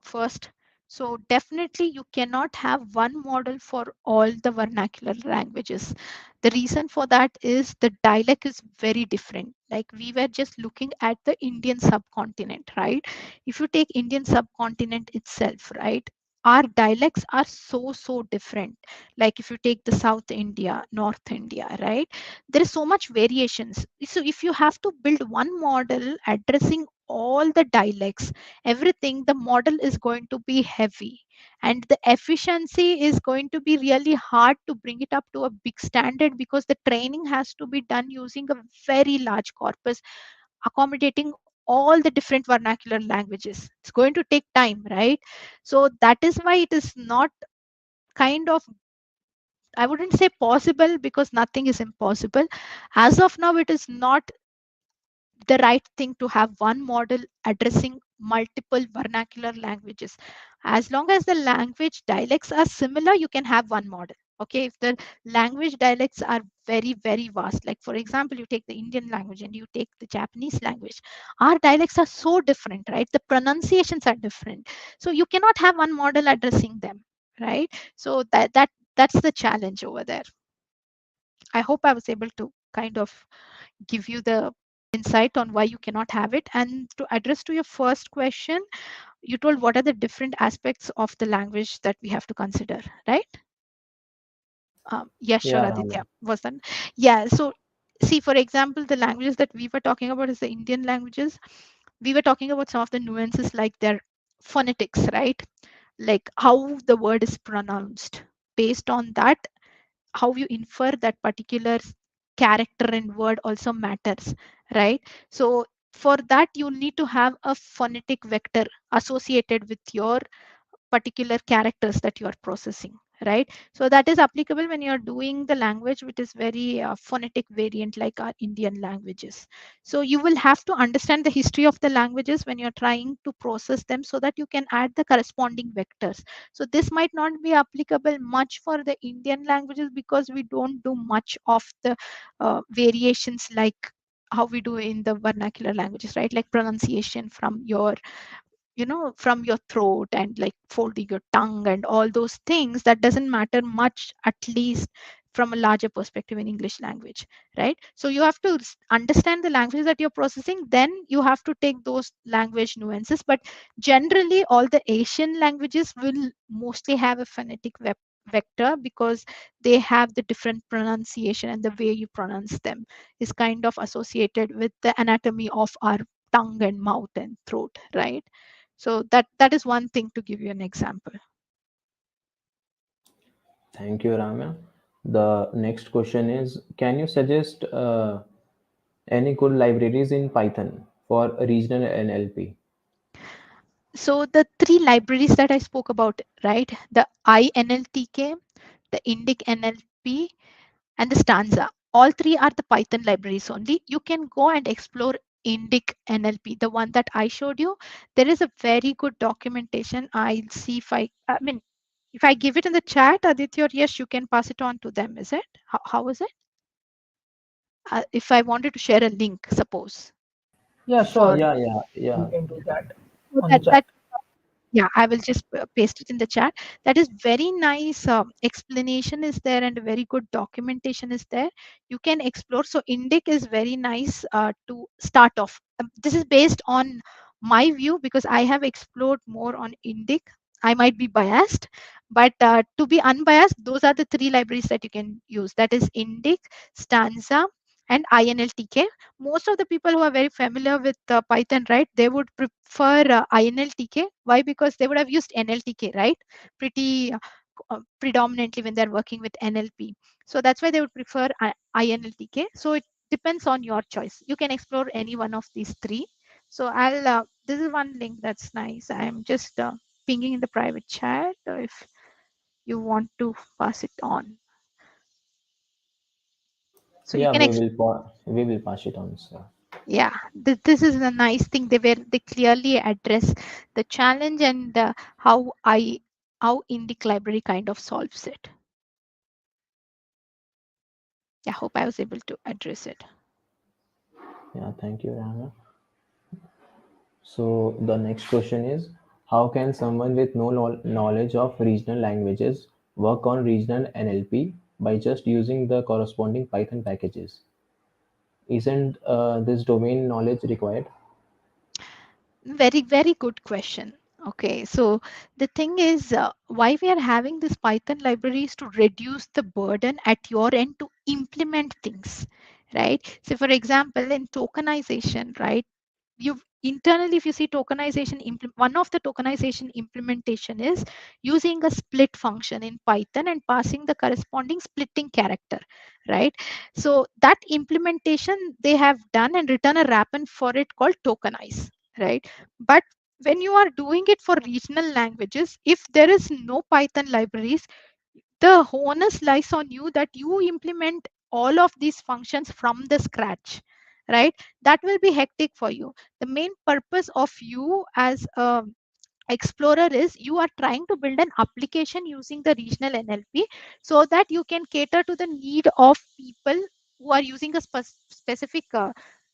first. So definitely you cannot have one model for all the vernacular languages. The reason for that is the dialect is very different. Like we were just looking at the Indian subcontinent, right? If you take Indian subcontinent itself, right? Our dialects are so different. Like if you take the South India, North India, right? There is so much variations. So if you have to build one model addressing all the dialects, everything, the model is going to be heavy, and the efficiency is going to be really hard to bring it up to a big standard, because the training has to be done using a very large corpus accommodating all the different vernacular languages. It's going to take time, right? So that is why it is not kind of, I wouldn't say possible, because nothing is impossible. As of now, it is not the right thing to have one model addressing multiple vernacular languages. As long as the language dialects are similar, you can have one model. Okay, if the language dialects are very, very vast, like for example, you take the Indian language and you take the Japanese language, our dialects are so different, right? The pronunciations are different. So you cannot have one model addressing them, right? So that's the challenge over there. I hope I was able to kind of give you the insight on why you cannot have it. And to address to your first question, you told what are the different aspects of the language that we have to consider, right? Yes, sure, Yeah, Ramya. Aditya. Was that? Yeah. So, see, for example, the languages that we were talking about is the Indian languages. We were talking about some of the nuances like their phonetics, right? Like how the word is pronounced. Based on that, how you infer that particular character and word also matters, right? So, for that, you need to have a phonetic vector associated with your particular characters that you are processing, right? So that is applicable when you're doing the language which is very phonetic variant like our Indian languages. So you will have to understand the history of the languages when you're trying to process them so that you can add the corresponding vectors. So this might not be applicable much for the Indian languages because we don't do much of the variations like how we do in the vernacular languages, right? Like pronunciation from your, from your throat and like folding your tongue and all those things, that doesn't matter much, at least from a larger perspective in English language, right? So you have to understand the languages that you're processing, then you have to take those language nuances. But generally all the Asian languages will mostly have a phonetic vector because they have the different pronunciation, and the way you pronounce them is kind of associated with the anatomy of our tongue and mouth and throat, right? So that is one thing, to give you an example. Thank you, Ramya. The next question is, can you suggest any good libraries in Python for regional NLP? So the three libraries that I spoke about, right? The INLTK, the Indic NLP, and the Stanza. All three are the Python libraries only. You can go and explore Indic NLP, the one that I showed you. There is a very good documentation. I'll see if I mean, if I give it in the chat, Aditya, or yes, you can pass it on to them. Is it? How is it? If I wanted to share a link, suppose Yeah, for sure. Yeah, yeah, yeah. You can do that so on the that chat. that yeah, I will just paste it in the chat. That is very nice. Explanation is there and very good documentation is there. You can explore. So Indic is very nice to start off. This is based on my view because I have explored more on Indic. I might be biased, but to be unbiased, those are the three libraries that you can use. That is Indic, Stanza, and INLTK. Most of the people who are very familiar with Python, right, they would prefer INLTK. Why? Because they would have used NLTK, right, pretty predominantly when they're working with NLP. So that's why they would prefer INLTK. So it depends on your choice. You can explore any one of these three. So this is one link that's nice. I'm just pinging in the private chat if you want to pass it on. So you Yeah, can we will pass it on, sir. yeah, this is a nice thing. They clearly address the challenge and how Indic library kind of solves it. I hope I was able to address it. Yeah, thank you, Ramya. So the next question is, how can someone with no knowledge of regional languages work on regional NLP by just using the corresponding Python packages? Isn't this domain knowledge required? Very, very good question. Okay, so the thing is, why we are having this Python libraries to reduce the burden at your end to implement things, right? So, for example, in tokenization, right? You internally, if you see tokenization, one of the tokenization implementation is using a split function in Python and passing the corresponding splitting character, right? So that implementation they have done and written a wrapper for it called tokenize, right? But when you are doing it for regional languages, if there is no Python libraries, the onus lies on you that you implement all of these functions from the scratch, right? That will be hectic for you. The main purpose of you as a Explorer is you are trying to build an application using the regional NLP so that you can cater to the need of people who are using a specific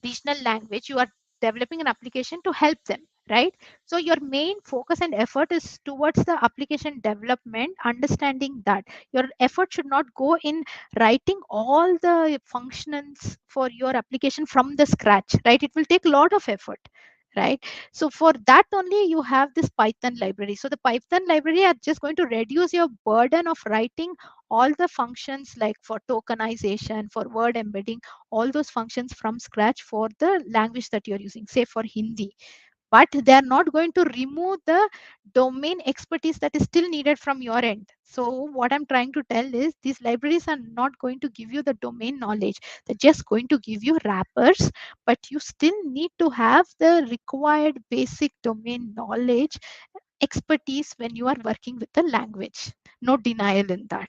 regional language. You are developing an application to help them, right? So your main focus and effort is towards the application development, understanding that your effort should not go in writing all the functions for your application from the scratch, right? It will take a lot of effort, right? So for that only you have this Python library. So the Python library are just going to reduce your burden of writing all the functions, like for tokenization, for word embedding, all those functions from scratch for the language that you're using, say for Hindi. But they are not going to remove the domain expertise that is still needed from your end. So what I'm trying to tell is these libraries are not going to give you the domain knowledge. They're just going to give you wrappers, but you still need to have the required basic domain knowledge, expertise when you are working with the language. No denial in that.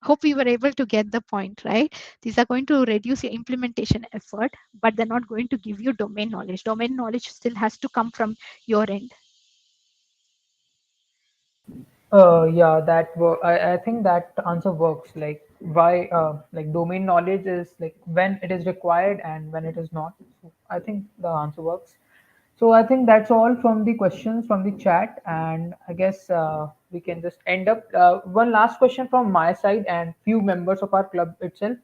Hope we were able to get the point, right? These are going to reduce your implementation effort, but they're not going to give you domain knowledge. Domain knowledge still has to come from your end. Yeah, I think that answer works. Like why, like domain knowledge is like when it is required and when it is not. So I think the answer works. So I think that's all from the questions from the chat, and I guess we can just end up. One last question from my side and few members of our club itself.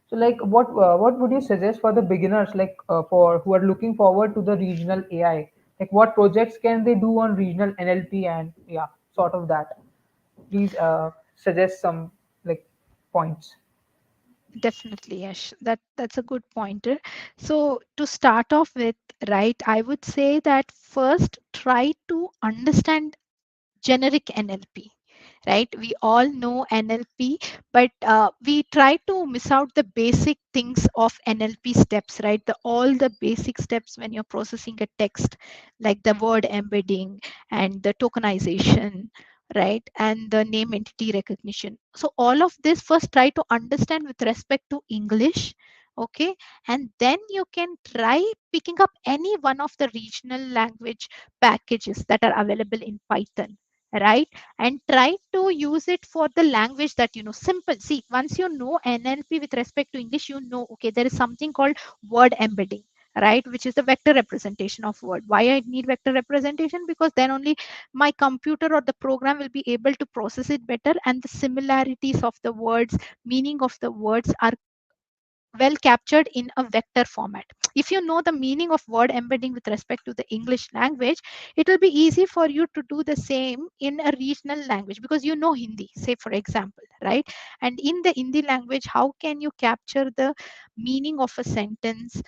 So, like, what would you suggest for the beginners, like for who are looking forward to the regional AI? Like, what projects can they do on regional NLP and yeah, sort of that. Please suggest some like points. Definitely, yes. That's a good pointer. So to start off with, right, I would say that first try to understand generic NLP, right? We all know NLP, but we try to miss out the basic things of NLP steps, right? All the basic steps when you're processing a text, like the word embedding and the tokenization, right? And the name entity recognition. So all of this first try to understand with respect to English. Okay, and then you can try picking up any one of the regional language packages that are available in Python, right? And try to use it for the language that you know. Simple. See, once you know NLP with respect to English, you know, okay, there is something called word embedding, right? Which is the vector representation of word. Why I need vector representation? Because then only my computer or the program will be able to process it better, and the similarities of the words, meaning of the words are well captured in a vector format. If you know the meaning of word embedding with respect to the English language, it will be easy for you to do the same in a regional language, because you know Hindi, say for example, right? And in the Hindi language, how can you capture the meaning of a sentence,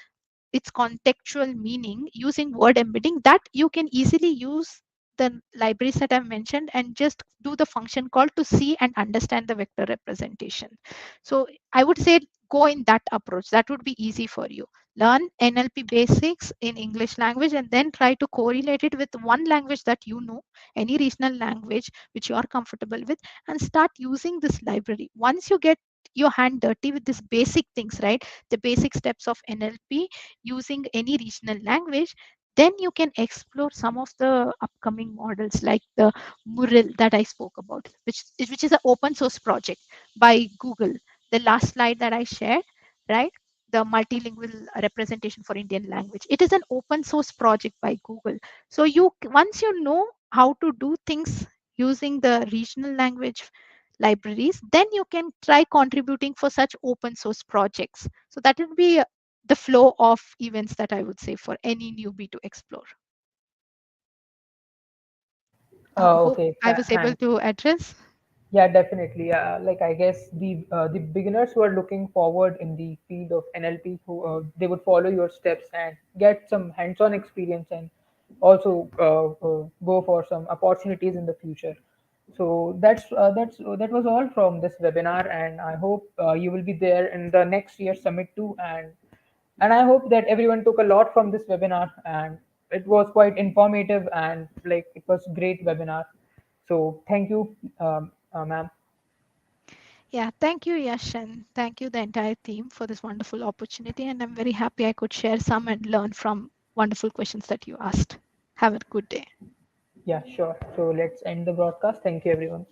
its contextual meaning, using word embedding? That you can easily use the libraries that I've mentioned and just do the function call to see and understand the vector representation. So I would say go in that approach. That would be easy for you. Learn NLP basics in English language and then try to correlate it with one language that you know, any regional language which you are comfortable with, and start using this library. Once you get your hand dirty with these basic things, right? The basic steps of NLP using any regional language, then you can explore some of the upcoming models like the Mural that I spoke about, which is an open source project by Google. The last slide that I shared, right? The multilingual representation for Indian language. It is an open source project by Google. So you, once you know how to do things using the regional language libraries, then you can try contributing for such open source projects. So that would be the flow of events that I would say for any newbie to explore. Hope Okay, I was able thanks. to address. Yeah, definitely. Like I guess the beginners who are looking forward in the field of NLP, who they would follow your steps and get some hands-on experience, and also go for some opportunities in the future. So that was all from this webinar, and I hope you will be there in the next year's summit too. And I hope that everyone took a lot from this webinar, and it was quite informative and like it was great webinar. So thank you, ma'am. Yeah, thank you, Yash, and thank you, the entire team, for this wonderful opportunity. And I'm very happy I could share some and learn from wonderful questions that you asked. Have a good day. Yeah, sure. So let's end the broadcast. Thank you, everyone.